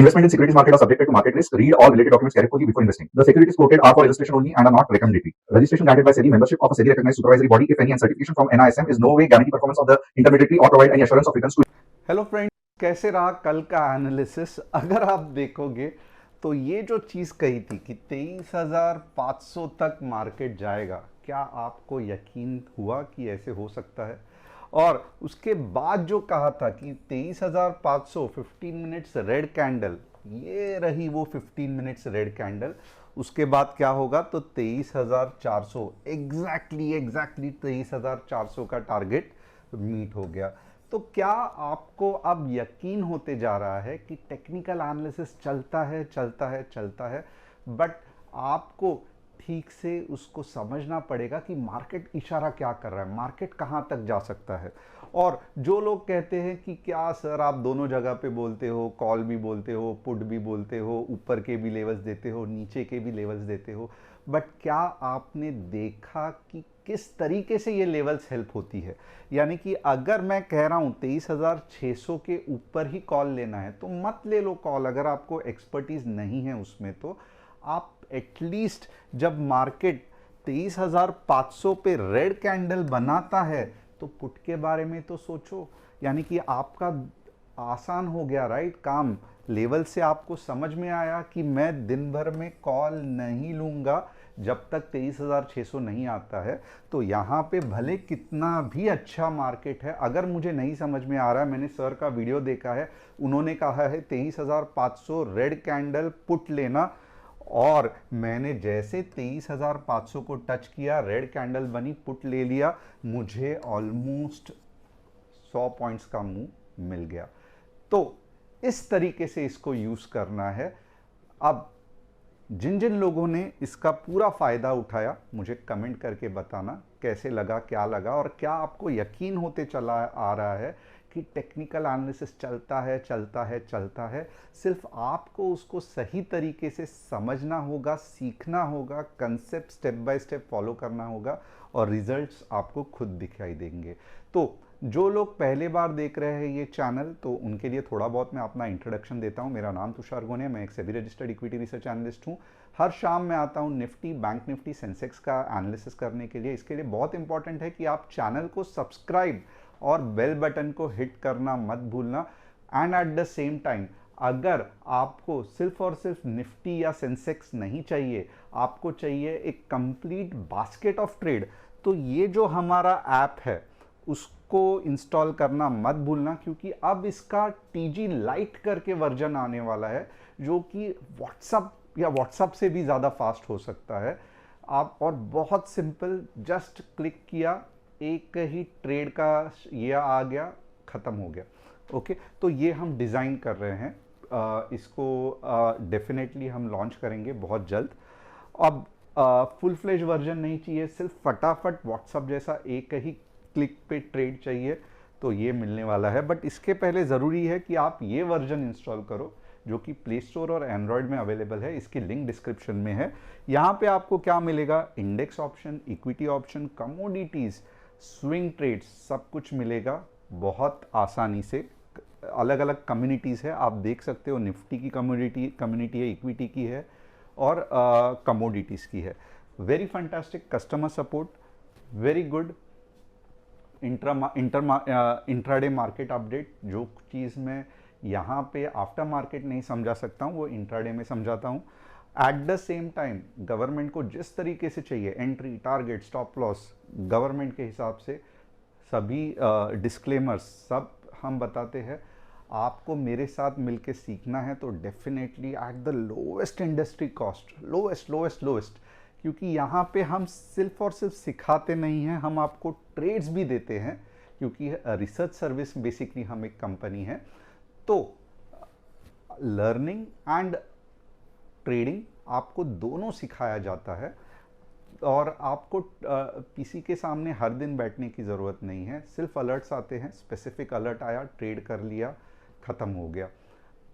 Investment in securities market are subjected to market risk. Read all related documents carefully before investing. The securities quoted are for illustration only and are not recommendatory. Registration granted by SEBI. Membership of a SEBI recognized supervisory body, if any, and certification from NISM is no way guarantee performance of the intermediary or provide any assurance of returns to. Hello friends, कैसे रहा कल का analysis? अगर आप देखोगे तो ये जो चीज़ कही थी कि 23,500 तक मार्केट जाएगा, क्या आपको यकीन हुआ कि ऐसे हो सकता है? और उसके बाद जो कहा था कि 23,500 15 मिनट्स रेड कैंडल, ये रही वो 15 मिनट्स रेड कैंडल। उसके बाद क्या होगा? तो 23,400 एग्जैक्टली 23,400 का टारगेट मीट हो गया। तो क्या आपको अब यकीन होते जा रहा है कि टेक्निकल एनालिसिस चलता है, बट आपको ठीक से उसको समझना पड़ेगा कि मार्केट इशारा क्या कर रहा है, मार्केट कहाँ तक जा सकता है। और जो लोग कहते हैं कि क्या सर आप दोनों जगह पे बोलते हो, कॉल भी बोलते हो, पुट भी बोलते हो, ऊपर के भी लेवल्स देते हो, नीचे के भी लेवल्स देते हो, बट क्या आपने देखा कि किस तरीके से ये लेवल्स हेल्प होती है? यानी कि अगर मैं कह रहा हूँ 23,600 के ऊपर ही कॉल लेना है तो मत ले लो कॉल। अगर आपको एक्सपर्टीज नहीं है उसमें तो आप एटलीस्ट जब मार्केट 23,500 पे रेड कैंडल बनाता है तो पुट के बारे में तो सोचो। यानी कि आपका आसान हो गया राइट काम। लेवल से आपको समझ में आया कि मैं दिन भर में कॉल नहीं लूंगा जब तक 23,600 नहीं आता है। तो यहाँ पे भले कितना भी अच्छा मार्केट है, अगर मुझे नहीं समझ में आ रहा है, मैंने सर का वीडियो देखा है, उन्होंने कहा है 23,500 रेड कैंडल पुट लेना, और मैंने जैसे 23,500 को टच किया, रेड कैंडल बनी, पुट ले लिया, मुझे ऑलमोस्ट 100 पॉइंट्स का मूव मिल गया। तो इस तरीके से इसको यूज करना है। अब जिन जिन लोगों ने इसका पूरा फायदा उठाया, मुझे कमेंट करके बताना कैसे लगा, क्या लगा, और क्या आपको यकीन होते चला आ रहा है कि टेक्निकल एनालिसिस चलता है। सिर्फ आपको उसको सही तरीके से समझना होगा, सीखना होगा, concept step by step follow करना होगा, और रिजल्ट्स आपको खुद दिखाई देंगे। तो जो लोग पहले बार देख रहे हैं ये चैनल, तो उनके लिए थोड़ा बहुत मैं अपना इंट्रोडक्शन देता हूं। मेरा नाम तुषार गोने, मैं एक SEBI registered equity research analyst हूं। हर शाम मैं आता हूं निफ्टी, बैंक निफ्टी, सेंसेक्स का एनालिसिस करने के लिए। इसके लिए बहुत इंपॉर्टेंट है कि आप चैनल को सब्सक्राइब और बेल बटन को हिट करना मत भूलना। And at the same time, अगर आपको सिर्फ और सिर्फ निफ्टी या सेंसेक्स नहीं चाहिए, आपको चाहिए एक कंप्लीट बास्केट ऑफ ट्रेड, तो ये जो हमारा ऐप है उसको इंस्टॉल करना मत भूलना, क्योंकि अब इसका टीजी लाइट करके वर्जन आने वाला है, जो कि व्हाट्सएप से भी ज़्यादा फास्ट हो सकता है। आप और बहुत सिंपल, जस्ट क्लिक किया, एक ही ट्रेड का ये आ गया, ख़त्म हो गया। ओके, तो ये हम डिज़ाइन कर रहे हैं, इसको डेफिनेटली हम लॉन्च करेंगे बहुत जल्द। अब फुल फ्लेज वर्जन नहीं चाहिए, सिर्फ फटाफट व्हाट्सएप जैसा एक ही क्लिक पे ट्रेड चाहिए, तो ये मिलने वाला है। बट इसके पहले ज़रूरी है कि आप ये वर्जन इंस्टॉल करो, जो कि प्ले स्टोर और एंड्रॉयड में अवेलेबल है। इसकी लिंक डिस्क्रिप्शन में है। यहाँ पे आपको क्या मिलेगा? Index option, equity option, commodities, swing trades, सब कुछ मिलेगा बहुत आसानी से। अलग अलग कम्युनिटीज़ है, आप देख सकते हो, निफ्टी की कम्युनिटी है, इक्विटी की है, और कमोडिटीज़ की है। Very fantastic customer support, very good intraday market update. जो चीज़ मैं यहाँ पे आफ्टर मार्केट नहीं समझा सकता हूँ, वो इंट्राडे में समझाता हूँ। At the same time government को जिस तरीके से चाहिए, entry, target, stop loss, government के हिसाब से सभी डिस्क्लेमर्स सब हम बताते हैं। आपको मेरे साथ मिलके सीखना है तो definitely at the lowest industry cost, lowest, क्योंकि यहाँ पे हम सिर्फ और सिर्फ सिखाते नहीं हैं, हम आपको ट्रेड्स भी देते हैं, क्योंकि रिसर्च सर्विस बेसिकली हम एक कंपनी है। तो लर्निंग एंड ट्रेडिंग आपको दोनों सिखाया जाता है, और आपको किसी के सामने हर दिन बैठने की ज़रूरत नहीं है। सिर्फ अलर्ट्स आते हैं, स्पेसिफिक अलर्ट आया, ट्रेड कर लिया, ख़त्म हो गया,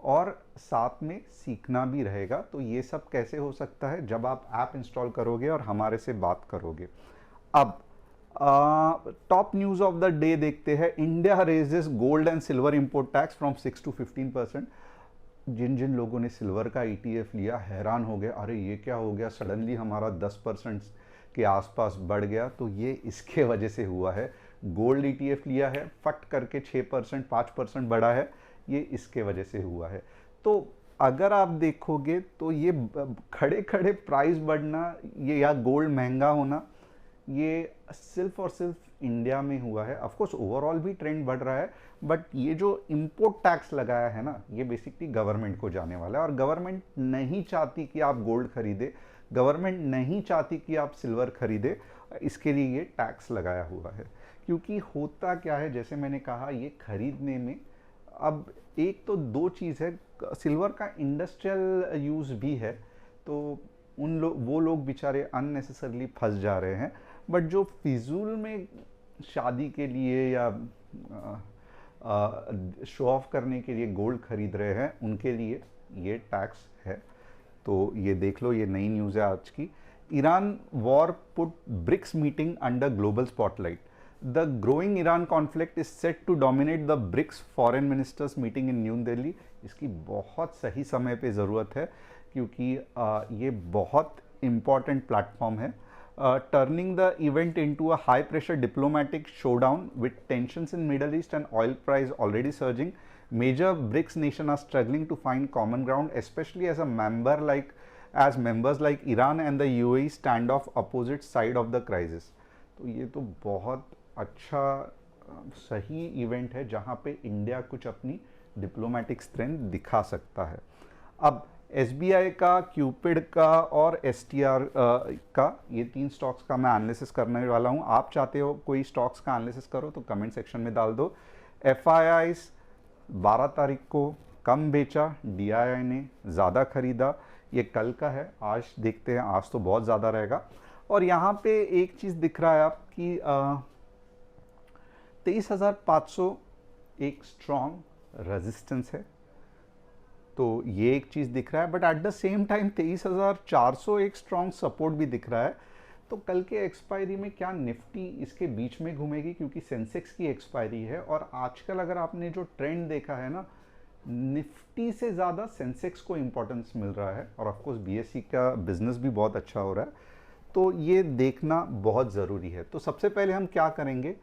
और साथ में सीखना भी रहेगा। तो ये सब कैसे हो सकता है? जब आप ऐप इंस्टॉल करोगे और हमारे से बात करोगे। अब top news of the day देखते हैं। India raises gold and silver import tax from 6 to 15%। जिन जिन लोगों ने सिल्वर का ETF लिया हैरान हो गए, अरे ये क्या हो गया, सडनली हमारा 10% के आसपास बढ़ गया। तो ये इसके वजह से हुआ है। गोल्ड ETF लिया है, फट करके 6% 5% बढ़ा है, ये इसके वजह से हुआ है। तो अगर आप देखोगे तो ये खड़े खड़े प्राइस बढ़ना, ये या गोल्ड महंगा होना, ये सिर्फ और सिर्फ इंडिया में हुआ है। ऑफ कोर्स ओवरऑल भी ट्रेंड बढ़ रहा है, बट ये जो इंपोर्ट टैक्स लगाया है ना, ये बेसिकली गवर्नमेंट को जाने वाला है। और गवर्नमेंट नहीं चाहती कि आप गोल्ड खरीदे, गवर्नमेंट नहीं चाहती कि आप सिल्वर खरीदे, इसके लिए ये टैक्स लगाया हुआ है। क्योंकि होता क्या है, जैसे मैंने कहा, ये खरीदने में अब एक तो दो चीज़ है, सिल्वर का इंडस्ट्रियल यूज़ भी है, तो वो लोग बेचारे अननेसेसरली फंस जा रहे हैं। बट जो फिजूल में शादी के लिए या शो ऑफ करने के लिए गोल्ड खरीद रहे हैं, उनके लिए ये टैक्स है। तो ये देख लो, ये नई न्यूज़ है आज की। Iran war put BRICS meeting under global spotlight. The growing Iran conflict is set to dominate the BRICS foreign ministers meeting in New Delhi. इसकी बहुत सही समय पे ज़रूरत है, क्योंकि ये बहुत इम्पॉर्टेंट प्लेटफॉर्म है। Turning the event into a high pressure diplomatic showdown with tensions in Middle East and oil price already surging. Major BRICS nations are struggling to find common ground, especially as members like Iran and the UAE stand off opposite side of the crisis. तो ये तो बहुत अच्छा सही event है जहाँ पे India कुछ अपनी डिप्लोमेटिक स्ट्रेंथ दिखा सकता है। अब SBI का, क्यूपिड का और STR का, ये 3 स्टॉक्स का मैं एनालिसिस करने वाला हूँ। आप चाहते हो कोई स्टॉक्स का एनालिसिस करो तो कमेंट सेक्शन में डाल दो। FIIs 12 तारीख को कम बेचा, DII ने ज़्यादा खरीदा। ये कल का है, आज देखते हैं, आज तो बहुत ज़्यादा रहेगा। और यहाँ पे एक चीज़ दिख रहा है आप कि 23,500 एक स्ट्रॉन्ग रेजिस्टेंस है, तो ये एक चीज़ दिख रहा है। But at the same time 23,400 एक स्ट्रॉन्ग सपोर्ट भी दिख रहा है। तो कल के एक्सपायरी में क्या निफ्टी इसके बीच में घूमेगी, क्योंकि सेंसेक्स की एक्सपायरी है। और आजकल अगर आपने जो ट्रेंड देखा है ना, निफ्टी से ज़्यादा सेंसेक्स को इम्पोर्टेंस मिल रहा है। और ऑफकोर्स BSE का बिजनेस भी बहुत अच्छा हो रहा है, तो ये देखना बहुत ज़रूरी है। तो सबसे पहले हम क्या करेंगे,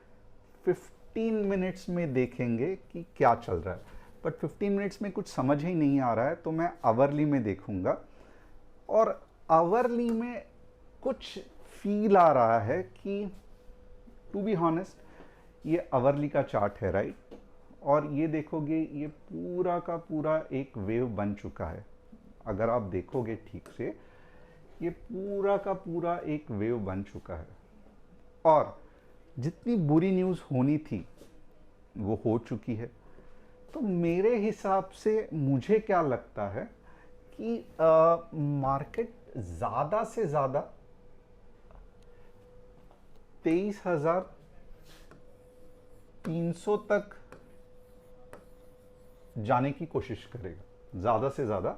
15 मिनट्स में देखेंगे कि क्या चल रहा है। बट 15 मिनट्स में कुछ समझ ही नहीं आ रहा है, तो मैं आवरली में देखूंगा। और आवरली में कुछ फील आ रहा है कि टू बी हॉनेस्ट, ये आवरली का चार्ट है, राइट। और ये देखोगे, ये पूरा का पूरा एक वेव बन चुका है। अगर आप देखोगे ठीक से, ये पूरा का पूरा एक वेव बन चुका है। और जितनी बुरी न्यूज़ होनी थी वो हो चुकी है। तो मेरे हिसाब से मुझे क्या लगता है कि मार्केट ज़्यादा से ज़्यादा 23,300 तक जाने की कोशिश करेगा, ज़्यादा से ज़्यादा।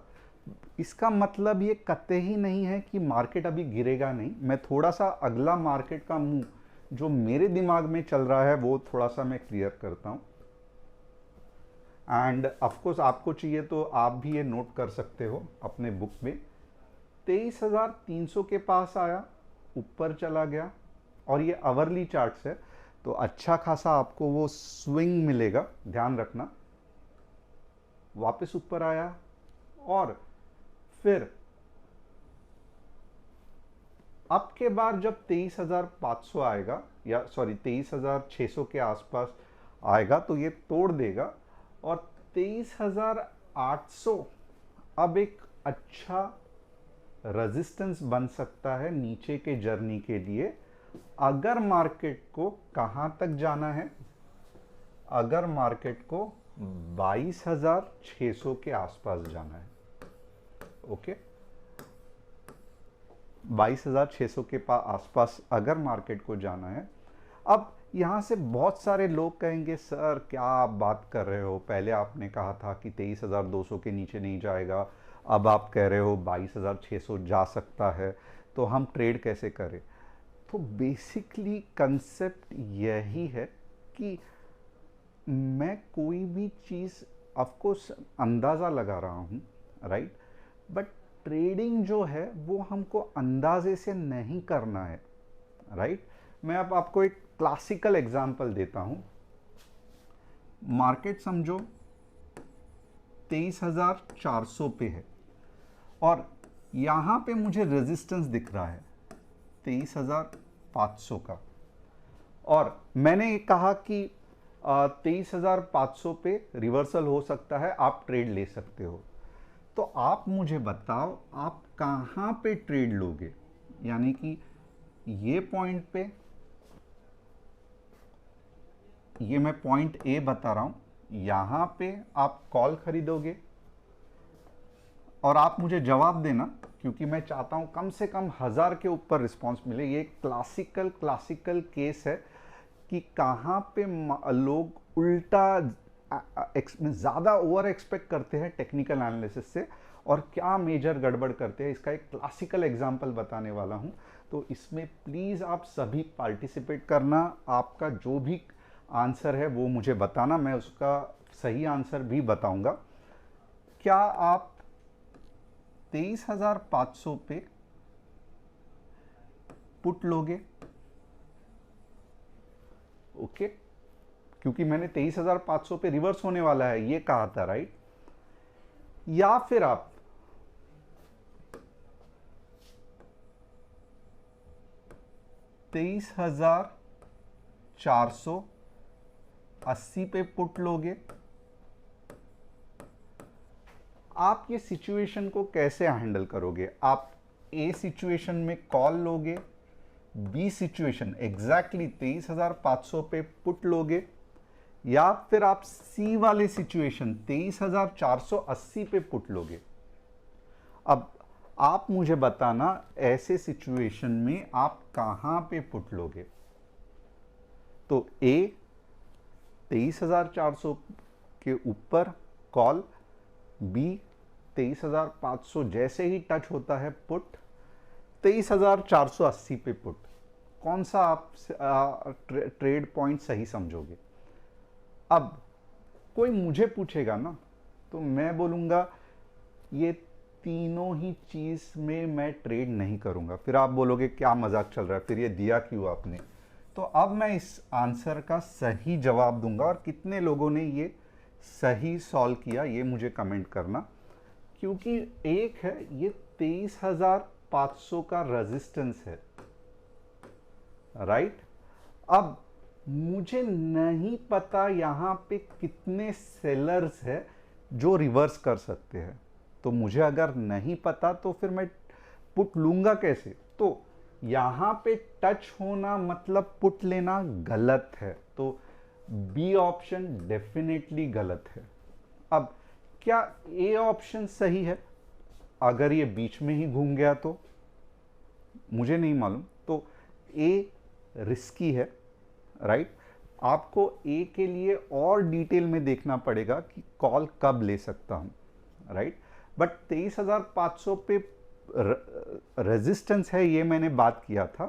इसका मतलब ये कतई ही नहीं है कि मार्केट अभी गिरेगा नहीं। मैं थोड़ा सा अगला मार्केट का मूव जो मेरे दिमाग में चल रहा है वो थोड़ा सा मैं क्लियर करता हूँ। एंड ऑफकोर्स आपको चाहिए तो आप भी ये नोट कर सकते हो अपने बुक में। 23,300 के पास आया, ऊपर चला गया, और ये आवरली चार्ट्स है, तो अच्छा खासा आपको वो स्विंग मिलेगा, ध्यान रखना। वापस ऊपर आया और फिर अब के बार जब 23,500 आएगा, या सॉरी 23,600 के आसपास आएगा, तो ये तोड़ देगा। और 23,800 अब एक अच्छा रेजिस्टेंस बन सकता है नीचे के जर्नी के लिए। अगर मार्केट को कहां तक जाना है, अगर मार्केट को 22,600 के आसपास जाना है, ओके, 22,600 के आसपास अगर मार्केट को जाना है। अब यहाँ से बहुत सारे लोग कहेंगे, सर क्या आप बात कर रहे हो, पहले आपने कहा था कि 23,200 के नीचे नहीं जाएगा, अब आप कह रहे हो 22,600 जा सकता है, तो हम ट्रेड कैसे करें। तो बेसिकली कंसेप्ट यही है कि मैं कोई भी चीज़ ऑफ कोर्स अंदाज़ा लगा रहा हूँ, राइट, बट ट्रेडिंग जो है वो हमको अंदाजे से नहीं करना है, राइट। मैं अब आपको एक क्लासिकल एग्जांपल देता हूँ। मार्केट समझो 23,400 पे है और यहाँ पे मुझे रेजिस्टेंस दिख रहा है 23,500 का, और मैंने ये कहा कि 23,500 पे रिवर्सल हो सकता है, आप ट्रेड ले सकते हो। तो आप मुझे बताओ आप कहाँ पे ट्रेड लोगे, यानी कि ये पॉइंट पे, ये मैं पॉइंट ए बता रहा हूँ, यहाँ पे आप कॉल खरीदोगे, और आप मुझे जवाब देना क्योंकि मैं चाहता हूँ कम से कम 1000 के ऊपर रिस्पांस मिले। ये क्लासिकल केस है कि कहाँ पे लोग उल्टा ज़्यादा ओवर एक्सपेक्ट करते हैं टेक्निकल एनालिसिस से और क्या मेजर गड़बड़ करते हैं। इसका एक क्लासिकल एग्जांपल बताने वाला हूँ, तो इसमें प्लीज़ आप सभी पार्टिसिपेट करना। आपका जो भी आंसर है वो मुझे बताना, मैं उसका सही आंसर भी बताऊंगा। क्या आप 23,500 पे पुट लोगे? ओके, क्योंकि मैंने 23,500 पे रिवर्स होने वाला है ये कहा था, राइट। या फिर आप 23,480 पे पुट लोगे? आप ये सिचुएशन को कैसे हैंडल करोगे? आप ए सिचुएशन में कॉल लोगे, बी सिचुएशन एग्जैक्टली 23,500 पे पुट लोगे, या फिर आप सी वाले सिचुएशन 23,480 पे पुट लोगे? अब आप मुझे बताना ऐसे सिचुएशन में आप कहां पे पुट लोगे। तो ए 23,400 के ऊपर कॉल, बी 23,500 जैसे ही टच होता है पुट, 23,480 पे पुट। कौन सा आप ट्रेड पॉइंट सही समझोगे? अब कोई मुझे पूछेगा ना, तो मैं बोलूँगा ये तीनों ही चीज़ में मैं ट्रेड नहीं करूँगा। फिर आप बोलोगे क्या मजाक चल रहा है, फिर ये दिया क्यों आपने? तो अब मैं इस आंसर का सही जवाब दूंगा, और कितने लोगों ने ये सही सॉल्व किया ये मुझे कमेंट करना। क्योंकि एक है ये 23,500 का रेजिस्टेंस है, राइट। अब मुझे नहीं पता यहाँ पे कितने सेलर्स है जो रिवर्स कर सकते हैं, तो मुझे अगर नहीं पता तो फिर मैं पुट लूंगा कैसे? तो यहाँ पे टच होना मतलब पुट लेना गलत है, तो बी ऑप्शन डेफिनेटली गलत है। अब क्या ए ऑप्शन सही है? अगर ये बीच में ही घूम गया तो मुझे नहीं मालूम, तो ए रिस्की है, राइट। आपको ए के लिए और डिटेल में देखना पड़ेगा कि कॉल कब ले सकता हूं, राइट। बट 23,500 पे रेजिस्टेंस है ये मैंने बात किया था,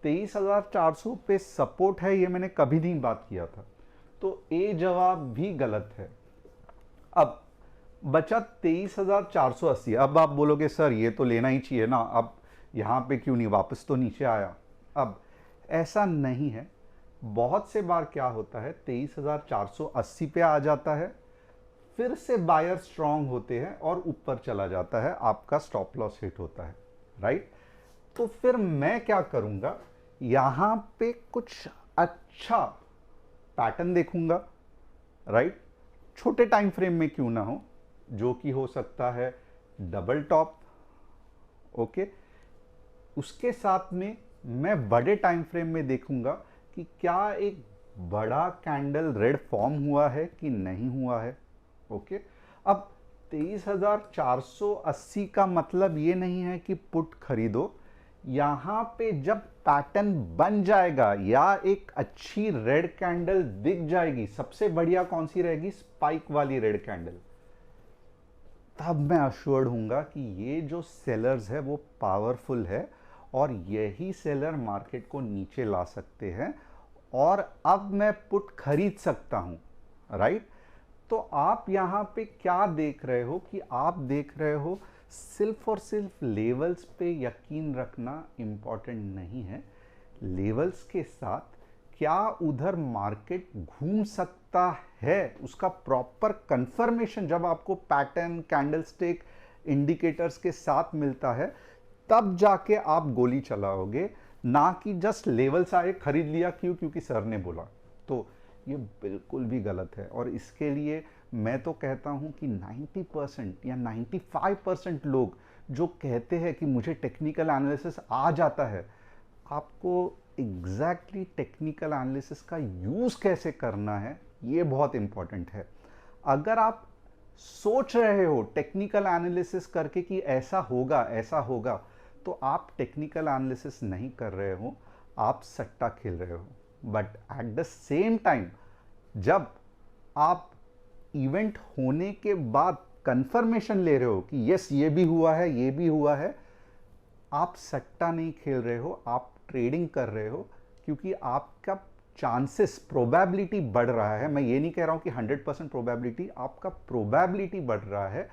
23,400 पे सपोर्ट है ये मैंने कभी नहीं बात किया था, तो ए जवाब भी गलत है। अब बचा 23,480। अब आप बोलोगे सर ये तो लेना ही चाहिए ना, अब यहाँ पे क्यों नहीं, वापस तो नीचे आया। अब ऐसा नहीं है, बहुत से बार क्या होता है 23,480 पे आ जाता है, फिर से बायर स्ट्रांग होते हैं और ऊपर चला जाता है, आपका स्टॉप लॉस हिट होता है, राइट। तो फिर मैं क्या करूंगा, यहां पे कुछ अच्छा पैटर्न देखूंगा, राइट, छोटे टाइम फ्रेम में क्यों ना हो, जो कि हो सकता है डबल टॉप, ओके। उसके साथ में मैं बड़े टाइम फ्रेम में देखूंगा कि क्या एक बड़ा कैंडल रेड फॉर्म हुआ है कि नहीं हुआ है, ओके। अब 23,480 का मतलब ये नहीं है कि पुट खरीदो, यहां पे जब पैटर्न बन जाएगा या एक अच्छी रेड कैंडल दिख जाएगी, सबसे बढ़िया कौन सी रहेगी, स्पाइक वाली रेड कैंडल, तब मैं अश्योर्ड हूंगा कि ये जो सेलर्स है वो पावरफुल है और यही सेलर मार्केट को नीचे ला सकते हैं, और अब मैं पुट खरीद सकता हूं, राइट। तो आप यहाँ पे क्या देख रहे हो कि आप देख रहे हो सिर्फ और सिर्फ लेवल्स पे यकीन रखना इम्पॉर्टेंट नहीं है। लेवल्स के साथ क्या उधर मार्केट घूम सकता है उसका प्रॉपर कंफर्मेशन जब आपको पैटर्न, कैंडलस्टिक, इंडिकेटर्स के साथ मिलता है, तब जाके आप गोली चलाओगे, ना कि जस्ट लेवल्स आए खरीद लिया क्योंकि सर ने बोला। तो ये बिल्कुल भी गलत है। और इसके लिए मैं तो कहता हूँ कि 90% या 95% लोग जो कहते हैं कि मुझे टेक्निकल एनालिसिस आ जाता है, आपको एग्जैक्टली टेक्निकल एनालिसिस का यूज़ कैसे करना है ये बहुत इंपॉर्टेंट है। अगर आप सोच रहे हो टेक्निकल एनालिसिस करके कि ऐसा होगा, तो आप टेक्निकल एनालिसिस नहीं कर रहे हो, आप सट्टा खेल रहे हो। But at the same time जब आप इवेंट होने के बाद कंफर्मेशन ले रहे हो कि यस ये भी हुआ है, ये भी हुआ है, आप सट्टा नहीं खेल रहे हो, आप ट्रेडिंग कर रहे हो, क्योंकि आपका चांसेस, प्रोबेबिलिटी बढ़ रहा है। मैं ये नहीं कह रहा हूं कि 100% प्रोबेबिलिटी, आपका प्रोबेबिलिटी बढ़ रहा है।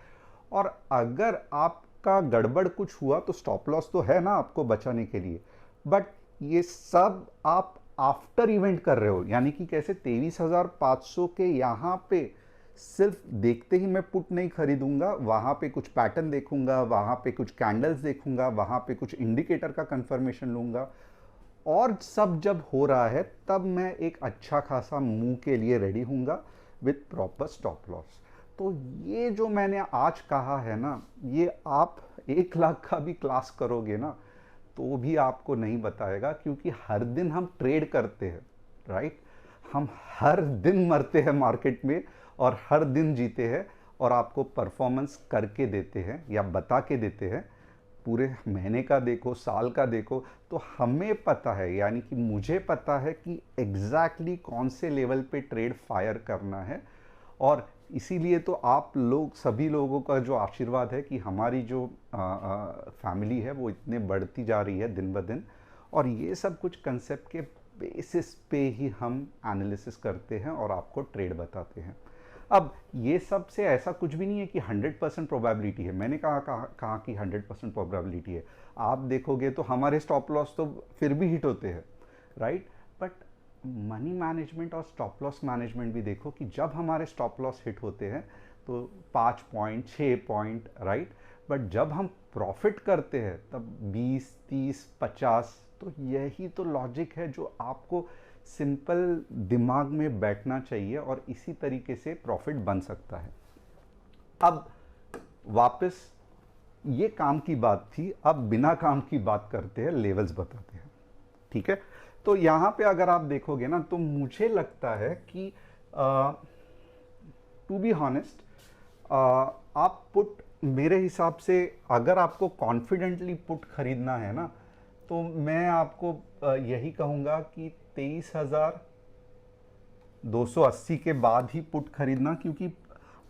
और अगर आपका गड़बड़ कुछ हुआ तो स्टॉप लॉस तो है ना आपको बचाने के लिए, बट ये सब आप आफ्टर इवेंट कर रहे हो। यानी कि कैसे 23,500 के यहाँ पे सिर्फ देखते ही मैं पुट नहीं खरीदूंगा, वहाँ पे कुछ पैटर्न देखूंगा, वहाँ पे कुछ कैंडल्स देखूंगा, वहाँ पे कुछ इंडिकेटर का कंफर्मेशन लूंगा, और सब जब हो रहा है तब मैं एक अच्छा खासा मूव के लिए रेडी हूँगा विथ प्रॉपर स्टॉप लॉस। तो ये जो मैंने आज कहा है ना, ये आप 1 लाख का भी क्लास करोगे ना तो भी आपको नहीं बताएगा, क्योंकि हर दिन हम ट्रेड करते हैं, राइट। हम हर दिन मरते हैं मार्केट में और हर दिन जीते हैं, और आपको परफॉर्मेंस करके देते हैं या बता के देते हैं। पूरे महीने का देखो, साल का देखो, तो हमें पता है, यानी कि मुझे पता है कि एग्जैक्टली कौन से लेवल पे ट्रेड फायर करना है। और इसीलिए तो आप लोग, सभी लोगों का जो आशीर्वाद है कि हमारी जो फैमिली है वो इतने बढ़ती जा रही है दिन ब दिन, और ये सब कुछ कंसेप्ट के बेसिस पे ही हम एनालिसिस करते हैं और आपको ट्रेड बताते हैं। अब ये सब से ऐसा कुछ भी नहीं है कि 100% प्रोबेबिलिटी है। मैंने कहा कि 100% प्रोबेबिलिटी है। आप देखोगे तो हमारे स्टॉप लॉस तो फिर भी हिट होते हैं, राइट। बट मनी मैनेजमेंट और स्टॉप लॉस मैनेजमेंट भी देखो कि जब हमारे स्टॉप लॉस हिट होते हैं तो 5 पॉइंट, 6 पॉइंट, राइट। बट जब हम प्रॉफिट करते हैं तब 20, 30, 50। तो यही तो लॉजिक है जो आपको सिंपल दिमाग में बैठना चाहिए, और इसी तरीके से प्रॉफिट बन सकता है। अब वापस ये काम की बात थी, अब बिना काम की बात करते हैं, लेवल्स बताते हैं, ठीक है। तो यहाँ पे अगर आप देखोगे ना तो मुझे लगता है कि टू बी हॉनेस्ट, आप पुट, मेरे हिसाब से अगर आपको कॉन्फिडेंटली पुट खरीदना है ना, तो मैं आपको यही कहूँगा कि 23,280 के बाद ही पुट खरीदना, क्योंकि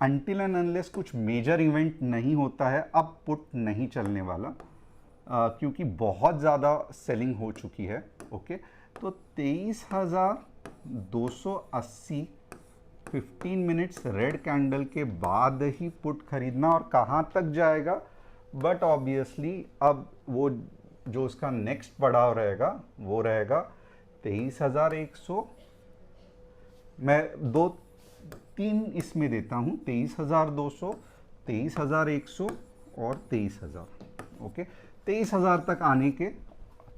अनटिल एंड अनलेस कुछ मेजर इवेंट नहीं होता है अब पुट नहीं चलने वाला, क्योंकि बहुत ज़्यादा सेलिंग हो चुकी है। ओके, तो 23,280 15 मिनट्स रेड कैंडल के बाद ही पुट खरीदना, और कहाँ तक जाएगा, बट ऑब्वियसली अब वो जो उसका नेक्स्ट पड़ाव रहेगा वो रहेगा 23,100। मैं 2-3 इसमें देता हूँ, 23,200, 23,100 और 23,000। ओके, 23,000 तक आने के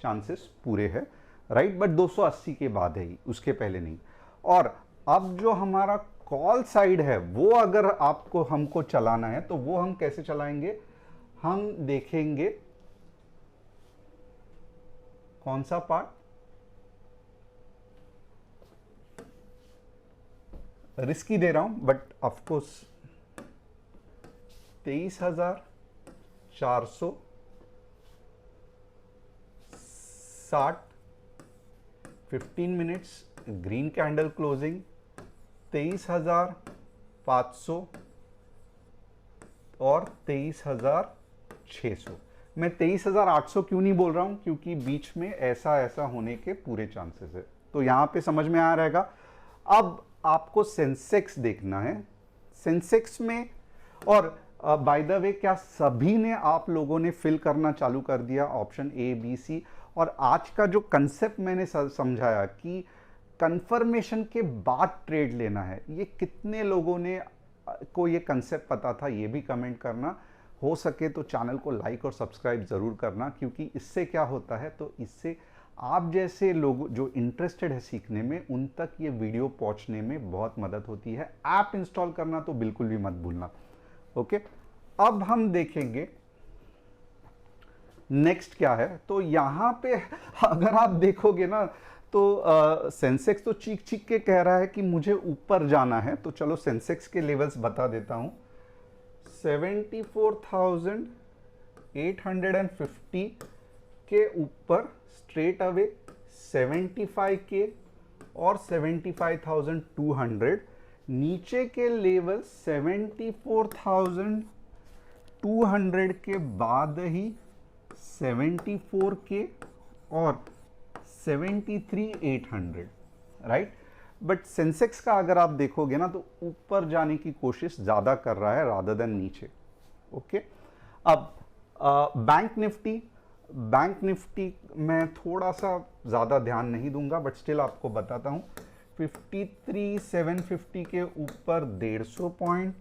चांसेस पूरे हैं, राइट। बट 280 के बाद है ही, उसके पहले नहीं। और अब जो हमारा कॉल साइड है वो अगर आपको हमको चलाना है तो वो हम कैसे चलाएंगे, हम देखेंगे कौन सा पार्ट, रिस्की दे रहा हूं but of course 23,460 15 minutes green candle closing, 23,500 और 23,600। मैं 23,800 क्यों नहीं बोल रहा हूं, क्योंकि बीच में ऐसा होने के पूरे चांसेस है। तो यहां पे समझ में आ रहेगा। अब आपको सेंसेक्स देखना है, सेंसेक्स में। और बाय द वे, क्या सभी ने, आप लोगों ने फिल करना चालू कर दिया ऑप्शन ए बी सी? और आज का जो कंसेप्ट मैंने समझाया कि कंफर्मेशन के बाद ट्रेड लेना है, ये कितने लोगों ने को ये कंसेप्ट पता था, ये भी कमेंट करना। हो सके तो चैनल को लाइक और सब्सक्राइब ज़रूर करना, क्योंकि इससे क्या होता है, तो इससे आप जैसे लोग जो इंटरेस्टेड है सीखने में, उन तक ये वीडियो पहुंचने में बहुत मदद होती है। ऐप इंस्टॉल करना तो बिल्कुल भी मत भूलना। ओके, अब हम देखेंगे नेक्स्ट क्या है। तो यहां पे अगर आप देखोगे ना, तो सेंसेक्स तो चीख चीख के कह रहा है कि मुझे ऊपर जाना है। तो चलो सेंसेक्स के लेवल्स बता देता हूं। 74,850 के ऊपर स्ट्रेट अवे 75 के और 75,200, नीचे के लेवल 74,200 के बाद ही 74 के और 73,800, राइट। बट सेंसेक्स का अगर आप देखोगे ना, तो ऊपर जाने की कोशिश ज़्यादा कर रहा है रादर देन नीचे। ओके, अब बैंक निफ्टी में थोड़ा सा ज़्यादा ध्यान नहीं दूंगा, बट स्टिल आपको बताता हूँ। 53,750 के ऊपर 150 पॉइंट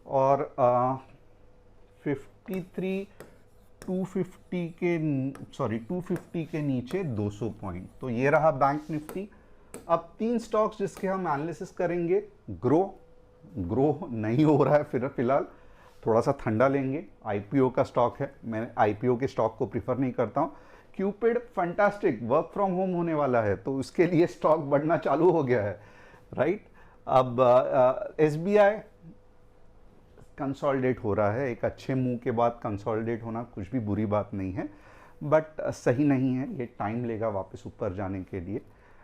और 250 के नीचे 200 पॉइंट। तो ये रहा बैंक निफ्टी। अब 3 स्टॉक्स जिसके हम एनालिसिस करेंगे। ग्रो नहीं हो रहा है फिलहाल, थोड़ा सा ठंडा लेंगे। आईपीओ का स्टॉक है, मैं आईपीओ के स्टॉक को प्रीफर नहीं करता हूँ। Cupid fantastic, work from home होने वाला है, तो उसके लिए स्टॉक बढ़ना चालू हो गया है, राइट। अब एसबीआई कंसोलिडेट हो रहा है, एक अच्छे मूव के बाद कंसोलिडेट होना कुछ भी बुरी बात नहीं है, बट सही नहीं है, ये टाइम लेगा वापस ऊपर जाने के लिए।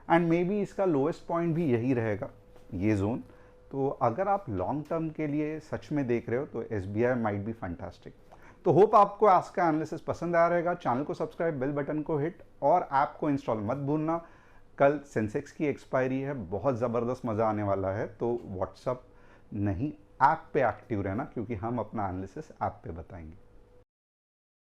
एंड मे बी इसका लोएस्ट पॉइंट भी यही रहेगा, ये जोन। तो अगर आप लॉन्ग टर्म के लिए सच में देख रहे हो, तो एसबीआई माइट बी फैंटास्टिक। तो होप आपको आज का एनालिसिस पसंद आया रहेगा। चैनल को सब्सक्राइब, बेल बटन को हिट और ऐप को इंस्टॉल मत भूलना। कल सेंसेक्स की एक्सपायरी है, बहुत ज़बरदस्त मज़ा आने वाला है, तो व्हाट्सअप नहीं, ऐप पे एक्टिव रहना, क्योंकि हम अपना एनालिसिस ऐप पे बताएंगे।